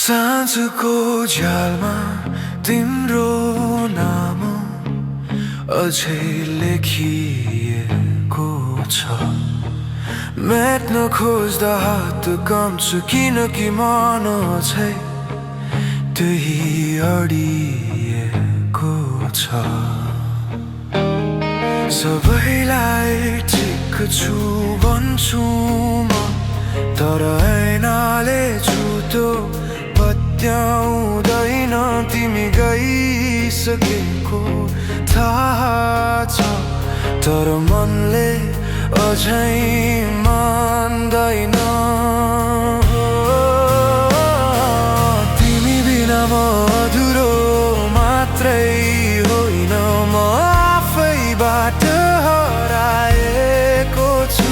साँझको झ्यालमा तिम्रो नाम अझै लेखिएको छ। मेट्न खोज्दा हात काम्छु किनकि मन अझै त्यही अडिएको छ। सबैलाई ठिक छु भन्छु म, तर ऐनाले झुटो पत्याउँदैन। तिमी गइसकेको थाहा छ, तर मनले अझै मान्दैन। तिमी बिना म अधुरो मात्रै होइन, म आफैबाट हराएको छु।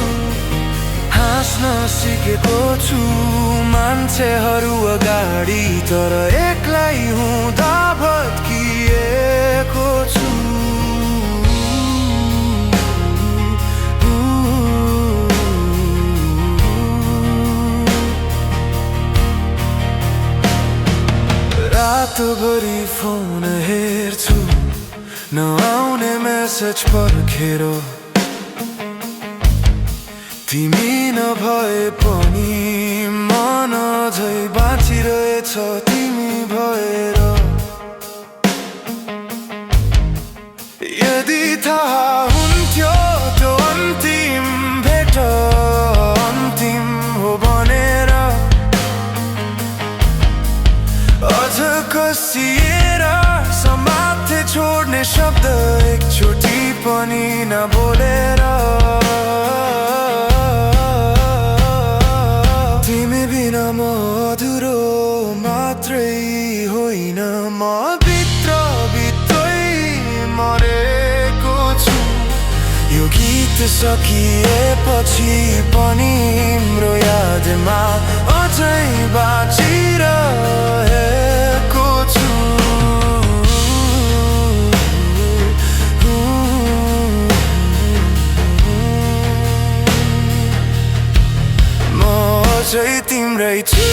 हाँस्न सिकेको छु मान्छेहरू अगाडि, तर एक्लै हुँदा भत्किएको छु। रातभरि फोन हेर्छु नआउने मेसेज पर्खेर। तिमी नभए पनि मन अझै बाँचिरहेछ तिमी भएर। यदि थाहा हुन्थ्यो त्यो अन्तिम भेट अन्तिम हो भनेर, अझ कसिएर समात्थे छोड्ने शब्द एकचोटि पनि नबोलेर। तिमी बिना म अधुरो मात्रै होइन, म भित्रै मरेको छु। यो गीत सकिएपछि पनि तिम्रो यादमा अझै बाँचिरहेको छु। म अझै तिम्रै छु।